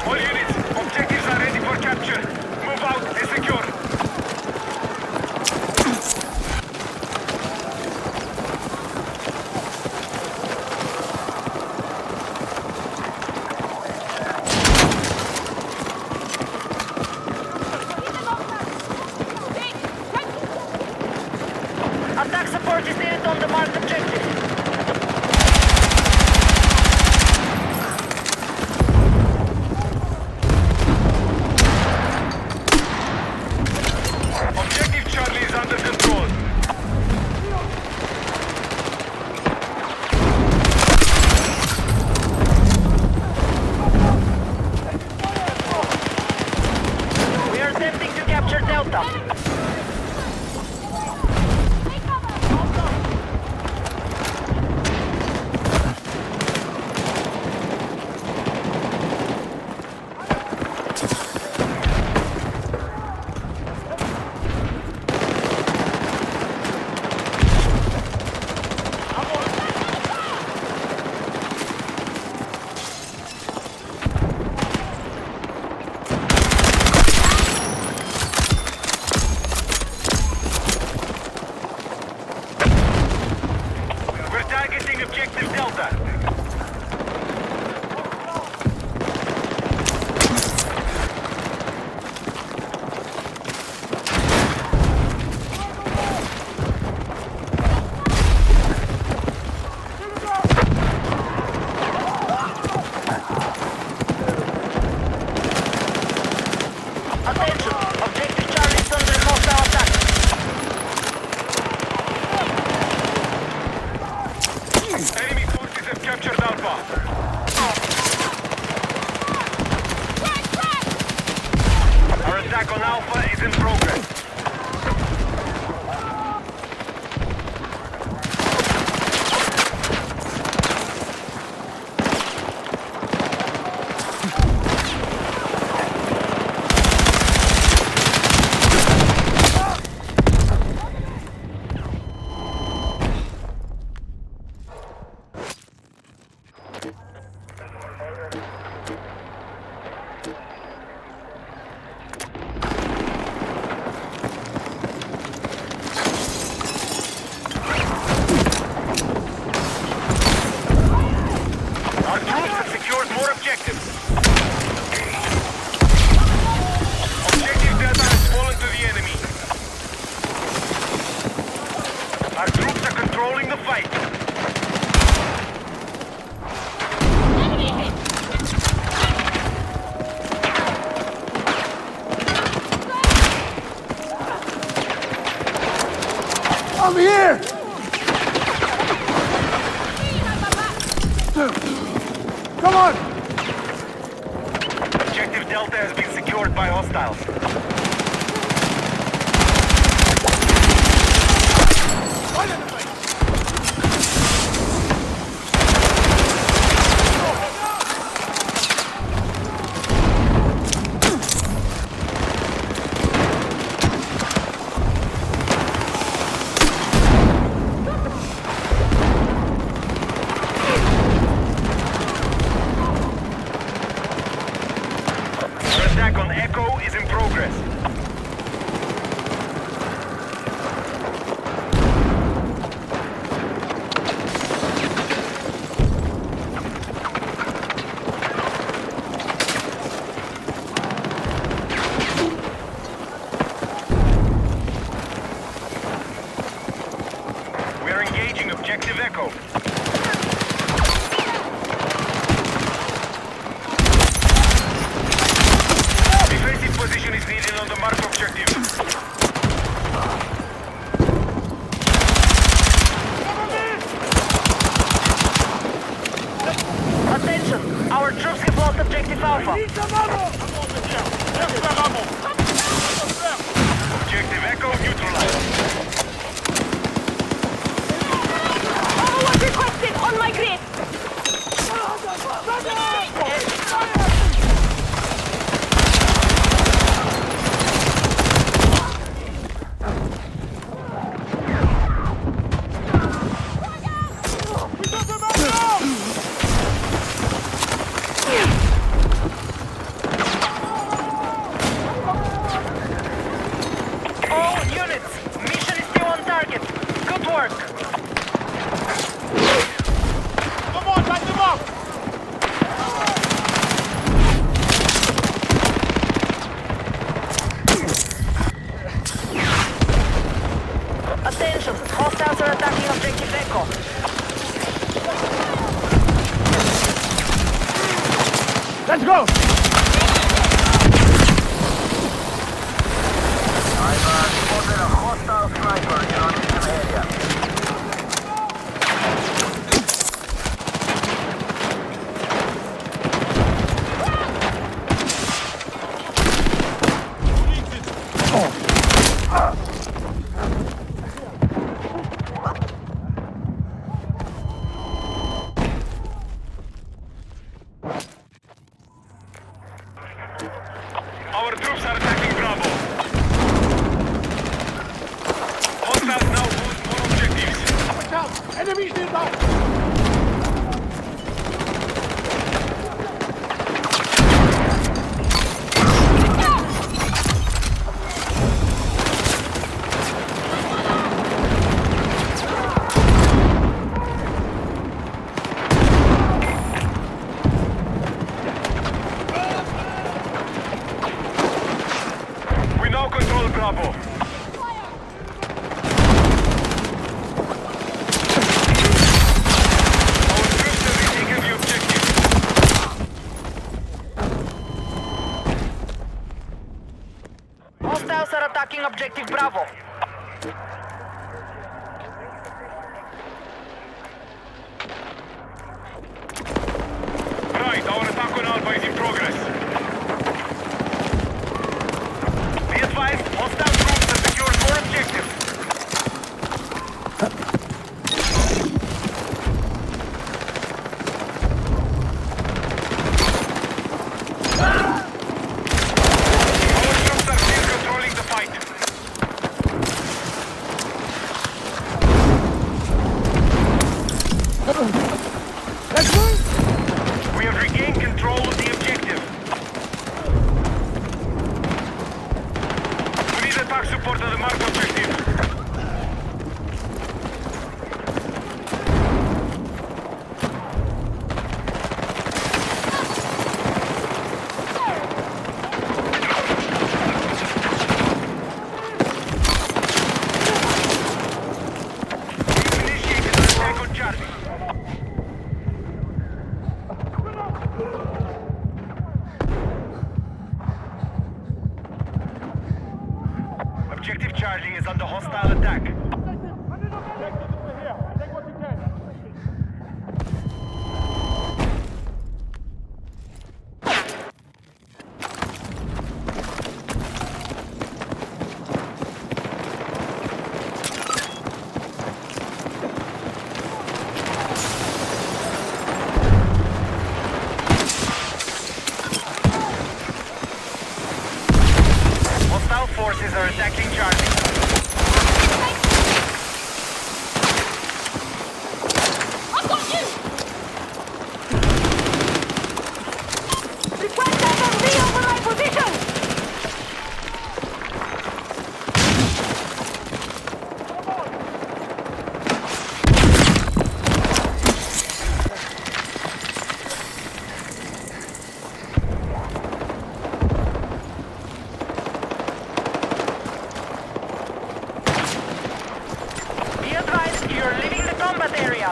All units, objectives are ready for capture. Move out and secure. Attack support is needed on the marked objective. Objective Charlie is under control. We are attempting to capture Delta. We're targeting objective Delta. Attention! Objective Charlie is under hostile attack. Enemy forces have captured Alpha. Our attack on Alpha is in progress. Our troops have secured more objectives. Objective Delta has fallen to the enemy. Our troops are controlling the fight. I'm here! Come on! Objective Delta has been secured by hostiles. Our attack on Echo is in progress. We are engaging Objective Echo. Defensive position is needed on the marked objective. Attention! Our troops have lost objective Alpha. Objective Echo neutralized. Overwatch requested on my grid! Enemies nearby! We now control Bravo. Our troops have retaken the objective. Hostiles are attacking objective Bravo. Right, our attack on Alpha is in progress. Be advised, hostile troops have secured more objectives. Our troops are still controlling the fight. Let's move! We have regained control of the objective. We need attack support on the marked objective. We've initiated an attack on Charlie. Objective Charlie is under hostile attack. Hostile forces are attacking Charlie. I've got you! Request FMV over my position! Be advised, you're leaving the combat area.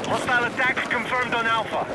Hostile attack confirmed on Alpha.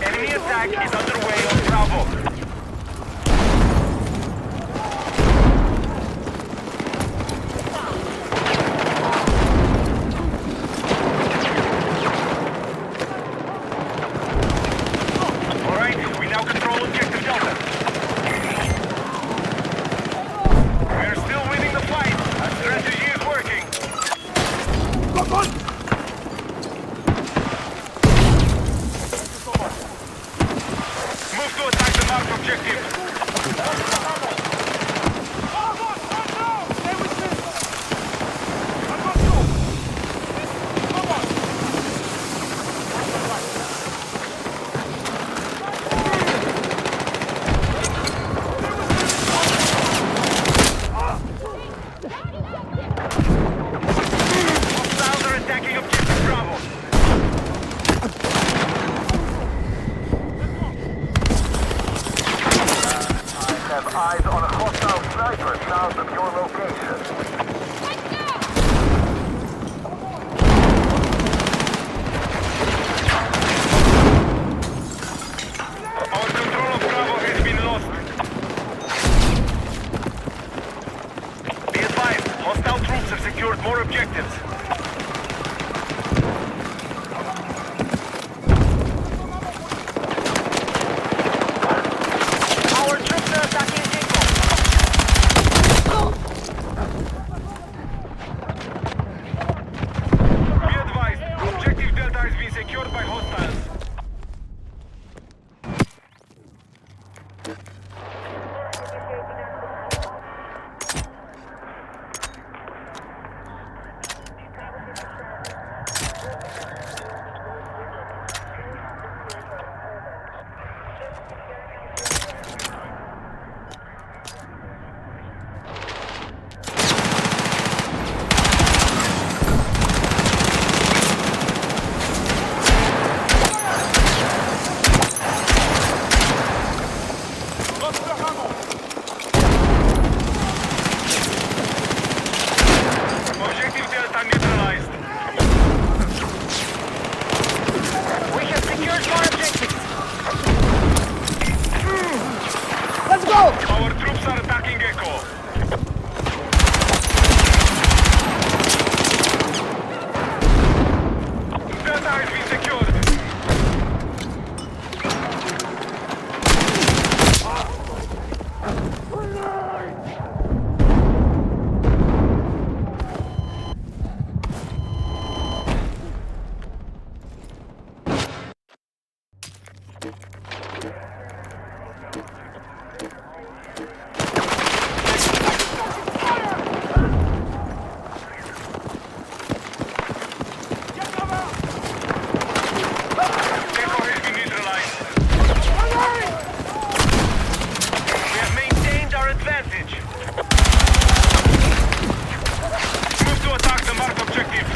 Enemy attack is underway on Bravo. Alright, we now control objective Delta. We're still winning the fight. Our strategy is working. Look on! Move to attack the marked objective. Hostiles are attacking objective Bravo. Have eyes on a hostile sniper south of your location. Our objectives. Our troops are attacking Echo. Be advised, objective Delta has been secured by hostiles. Objective Delta neutralized. We have secured more objectives. Let's go! Our troops are attacking Echo. Delta has been secured. Echo has been neutralized. We have maintained our advantage. Move to attack the marked objective.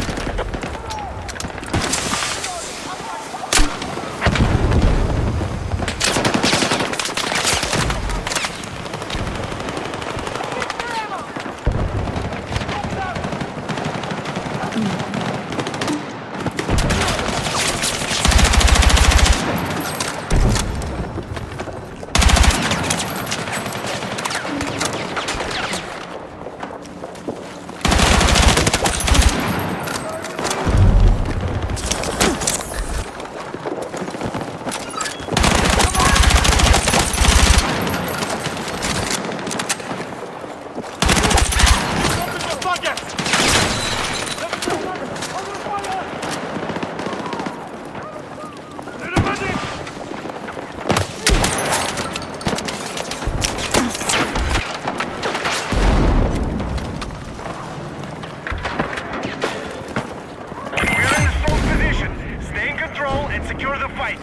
We are in a strong position. Stay in control and secure the fight.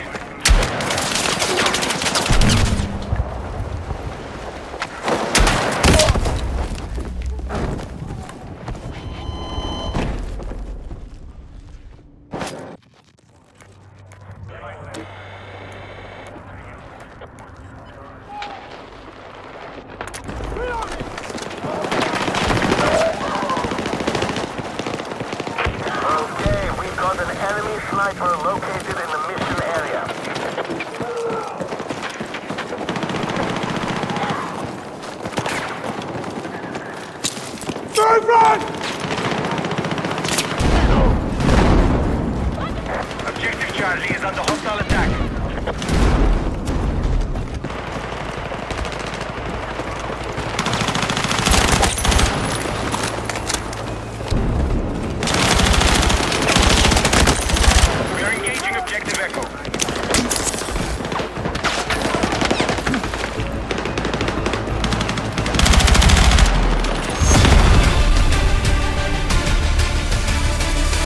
Okay, we've got an enemy sniper located in the mission area. Third front!